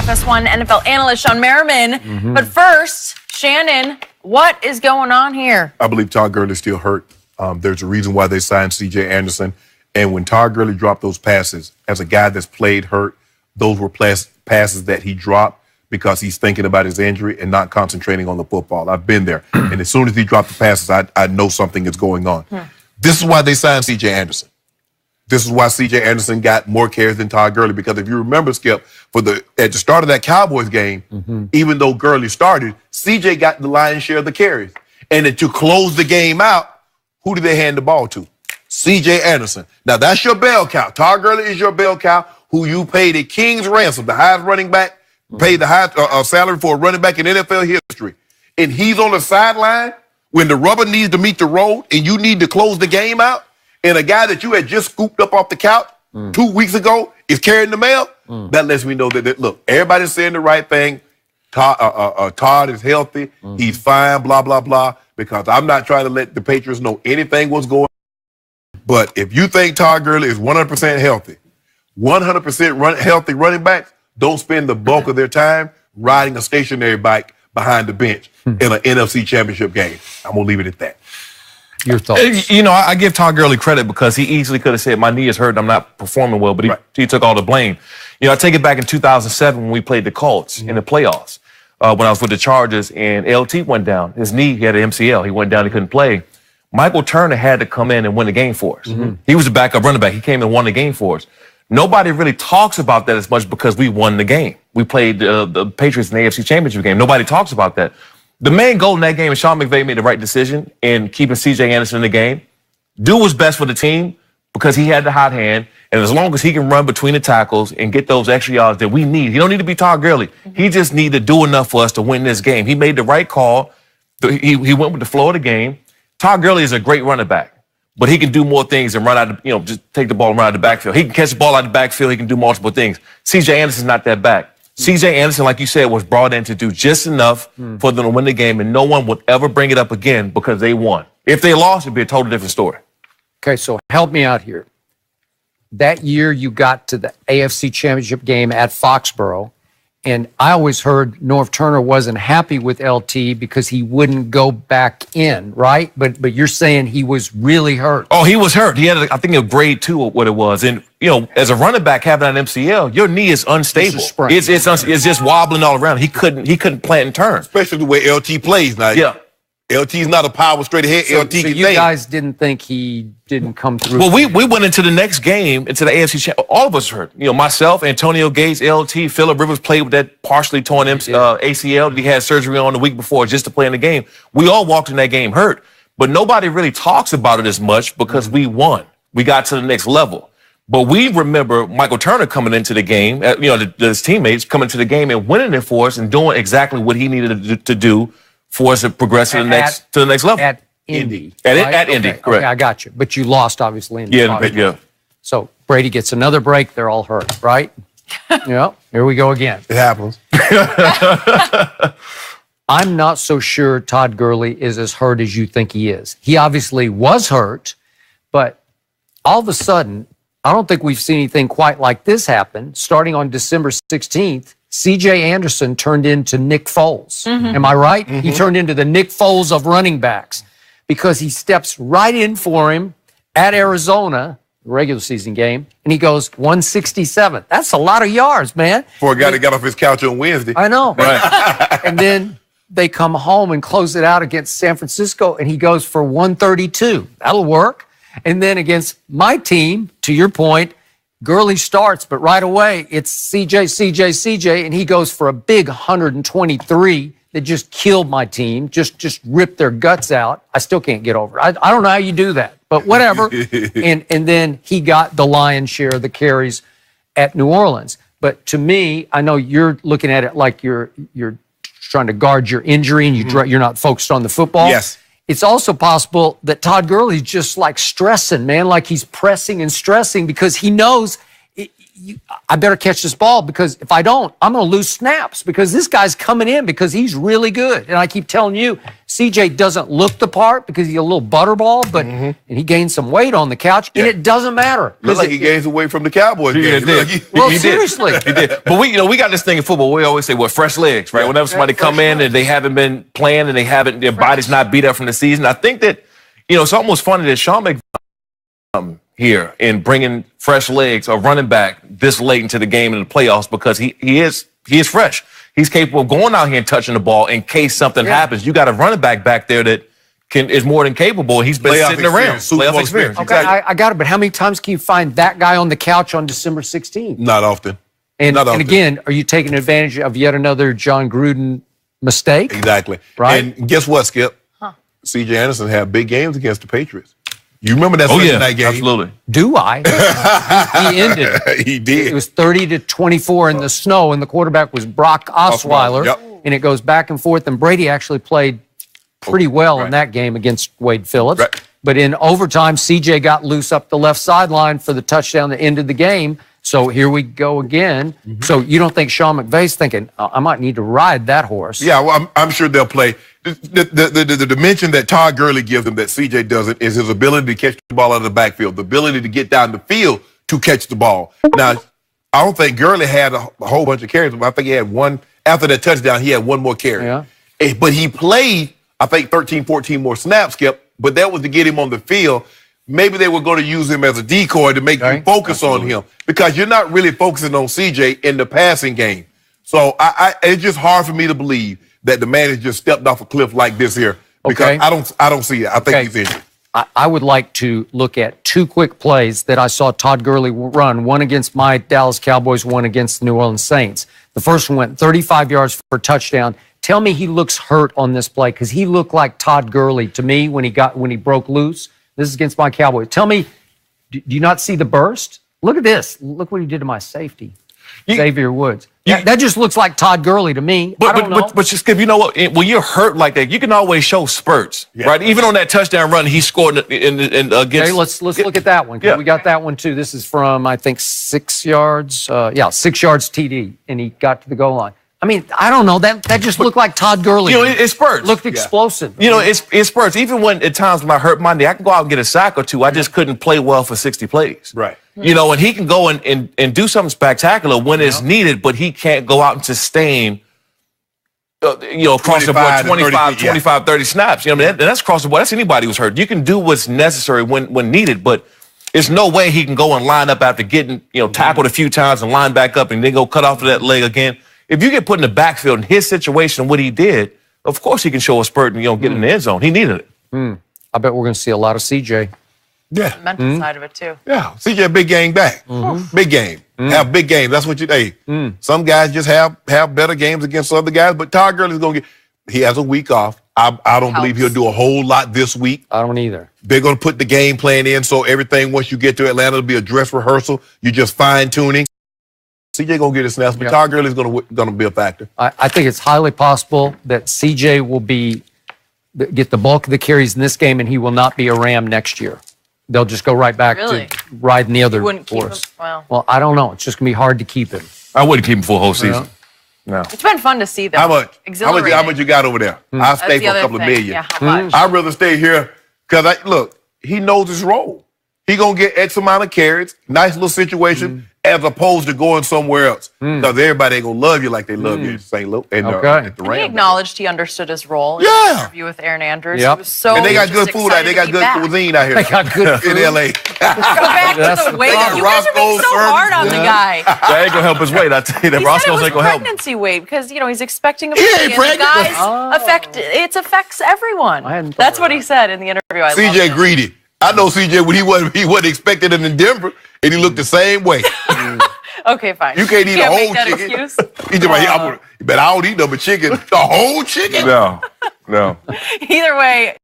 FS1 NFL analyst Shawne Merriman. But first, Shannon, what is going on here? I believe Todd Gurley is still hurt. There's a reason why they signed C.J. Anderson. And when Todd Gurley dropped those passes, as a guy that's played hurt, those were passes that he dropped because he's thinking about his injury and not concentrating on the football. I've been there. And as soon as he dropped the passes, I know something is going on. This is why they signed C.J. Anderson. This is why C.J. Anderson got more carries than Todd Gurley, because if you remember, Skip, at the start of that Cowboys game, even though Gurley started, C.J. got the lion's share of the carries. And then to close the game out, who did they hand the ball to? C.J. Anderson. Now, that's your bell cow. Todd Gurley is your bell cow, who you paid a king's ransom, the highest running back, paid the highest salary for a running back in NFL history. And he's on the sideline when the rubber needs to meet the road and you need to close the game out, and a guy that you had just scooped up off the couch 2 weeks ago is carrying the mail. That lets me know that, look, everybody's saying the right thing. Todd is healthy. He's fine, blah, blah, blah, because I'm not trying to let the Patriots know anything was going on. But if you think Todd Gurley is 100% healthy, 100% healthy running backs don't spend the bulk of their time riding a stationary bike behind the bench in an NFC Championship game. I'm going to leave it at that. Your thoughts? You know, I give Todd Gurley credit because he easily could have said, my knee is hurt and I'm not performing well, but he took all the blame. You know, I take it back in 2007 when we played the Colts in the playoffs, when I was with the Chargers and LT went down. His knee, he had an MCL. He went down, he couldn't play. Michael Turner had to come in and win the game for us. He was a backup running back. He came and won the game for us. Nobody really talks about that as much because we won the game. We played the Patriots in the AFC Championship game. Nobody talks about that. The main goal in that game, and Sean McVay made the right decision in keeping C.J. Anderson in the game, do what's best for the team because he had the hot hand, and as long as he can run between the tackles and get those extra yards that we need, he don't need to be Todd Gurley. He just need to do enough for us to win this game. He made the right call. He went with the flow of the game. Todd Gurley is a great running back, but he can do more things than run out of, just take the ball and run out of the backfield. He can catch the ball out of the backfield. He can do multiple things. C.J. Anderson's not that back. C.J. Anderson, like you said, was brought in to do just enough for them to win the game, and no one would ever bring it up again because they won. If they lost, it'd be a totally different story. Okay, so help me out here. That year you got to the AFC Championship game at Foxborough, and I always heard Norv Turner wasn't happy with LT because he wouldn't go back in, right? But you're saying he was really hurt. Oh, he was hurt. He had, I think, a grade 2 of what it was. And, as a running back having an MCL, your knee is unstable. It's just wobbling all around. He couldn't plant and turn. Especially the way LT plays now. Yeah. LT's not a power straight ahead. LT so can you guys didn't think he didn't come through? Well, we went into the next game, into the AFC Championship. All of us hurt. Myself, Antonio Gates, LT, Phillip Rivers played with that partially torn ACL that he had surgery on the week before just to play in the game. We all walked in that game hurt, but nobody really talks about it as much because we won. We got to the next level. But we remember Michael Turner coming into the game, his teammates coming to the game and winning it for us and doing exactly what he needed to do for us to progress to the next level. At Indy. At Indy, correct. Okay, I got you. But you lost, obviously. Yeah. So Brady gets another break. They're all hurt, right? Yeah. Here we go again. It happens. I'm not so sure Todd Gurley is as hurt as you think he is. He obviously was hurt, but all of a sudden, I don't think we've seen anything quite like this happen. Starting on December 16th, C.J. Anderson turned into Nick Foles. Am I right? He turned into the Nick Foles of running backs because he steps right in for him at Arizona, regular season game, and he goes 167. That's a lot of yards, man. For a guy that got off his couch on Wednesday. I know. Right. And then they come home and close it out against San Francisco, and he goes for 132. That'll work. And then against my team, to your point, Gurley starts, but right away it's CJ, and he goes for a big 123 that just killed my team, just ripped their guts out. I still can't get over it. I don't know how you do that, but whatever. and then he got the lion's share of the carries at New Orleans. But to me, I know you're looking at it like you're trying to guard your injury and you're not focused on the football. Yes. It's also possible that Todd Gurley's just like stressing, man, like he's pressing and stressing because he knows I better catch this ball because if I don't, I'm going to lose snaps because this guy's coming in because he's really good. And I keep telling you, CJ doesn't look the part because he's a little butterball, but and he gained some weight on the couch, and it doesn't matter. Looks like he gained some weight from the Cowboys game. He did. Well, He did. seriously. He did. But we got this thing in football. We always say, well, fresh legs, right? Whenever somebody come in and they haven't been playing and they haven't, their body's not beat up from the season. I think that, it's almost funny that Shawne McVay here in bringing fresh legs, a running back this late into the game in the playoffs because he is fresh. He's capable of going out here and touching the ball in case something happens. You got a running back there that is more than capable. He's been sitting around. Playoff experience. Okay, I got it. But how many times can you find that guy on the couch on December 16th? Not often. And often. again, are you taking advantage of yet another John Gruden mistake? Exactly. Right. And guess what, Skip? C.J. Anderson had big games against the Patriots. You remember that Sunday night game? Absolutely. Do I? He ended it. He did. It was 30-24 in the snow, and the quarterback was Brock Osweiler. Yep. And it goes back and forth, and Brady actually played pretty well in that game against Wade Phillips. Right. But in overtime, CJ got loose up the left sideline for the touchdown that ended the game. So here we go again. So you don't think Shawne McVay's thinking, I might need to ride that horse? Yeah, well, I'm sure they'll play. The dimension that Todd Gurley gives them that CJ doesn't is his ability to catch the ball out of the backfield, the ability to get down the field to catch the ball. Now, I don't think Gurley had a whole bunch of carries, but I think he had one. After that touchdown, he had one more carry. Yeah. But he played, I think, 13, 14 more snaps, Skip, but that was to get him on the field. Maybe they were going to use him as a decoy to make you focus on him because you're not really focusing on CJ in the passing game. So it's just hard for me to believe that the man has just stepped off a cliff like this here because I don't see it. I think he's injured. I would like to look at two quick plays that I saw Todd Gurley run, one against my Dallas Cowboys, one against the New Orleans Saints. The first one went 35 yards for a touchdown. Tell me he looks hurt on this play because he looked like Todd Gurley to me when he broke loose. This is against my Cowboys. Tell me, do you not see the burst? Look at this. Look what he did to my safety, Xavier Woods. That just looks like Todd Gurley to me. I don't know. But Skip, you know what? When you're hurt like that, you can always show spurts, right? Even on that touchdown run, he scored in against. Okay, let's look at that one. We got that one too. This is from I think 6 yards. 6 yards TD, and he got to the goal line. I mean, I don't know. That just looked like Todd Gurley. It spurts. Looked explosive. It spurts. Even when at times when I hurt my knee, I can go out and get a sack or two. I just couldn't play well for 60 plays. Right. And he can go and do something spectacular when it's needed, but he can't go out and sustain, across the board 25, 30 snaps. That's across the board. That's anybody who's hurt. You can do what's necessary when needed, but there's no way he can go and line up after getting, tackled a few times and line back up and then go cut off of that leg again. If you get put in the backfield in his situation, what he did, of course he can show a spurt and get in the end zone. He needed it. I bet we're going to see a lot of CJ. Yeah. The mental side of it too. Yeah. CJ, big game back. Big game. Have big games. That's what some guys just have better games against other guys, but Todd Gurley's going to he has a week off. I don't believe he'll do a whole lot this week. I don't either. They're going to put the game plan in, so everything, once you get to Atlanta, it'll be a dress rehearsal. You're just fine-tuning. CJ going to get his snaps, but Todd Gurley's going to be a factor. I think it's highly possible that CJ will get the bulk of the carries in this game, and he will not be a Ram next year. They'll just go right back to riding the other horse. Well, I don't know. It's just going to be hard to keep him. I wouldn't keep him full whole season. No. It's been fun to see them. How much you got over there? I'll stay for a couple of million. Yeah, how much? I'd rather stay here because, he knows his role. He going to get X amount of carries, nice little situation, as opposed to going somewhere else. Because everybody ain't going to love you like they love you in St. Louis. And, at the Rams. He acknowleded he understood his role in the interview with Aaron Andrews. He was so and they got good food out. They got good cuisine out here. They got good food in L.A. Go back to the weight. You guys are being so hard on the guy. That ain't going to help his weight. I tell you that. Roscoe's ain't going to help. Pregnancy weight because, he's expecting a baby. He ain't pregnant. It affects everyone. That's what he said in the interview. CJ greedy. I know CJ when he wasn't expected it in Denver, and he looked the same way. Okay, fine. You can't eat a whole make chicken. Excuse. But I don't eat no chicken. The whole chicken? No. Either way.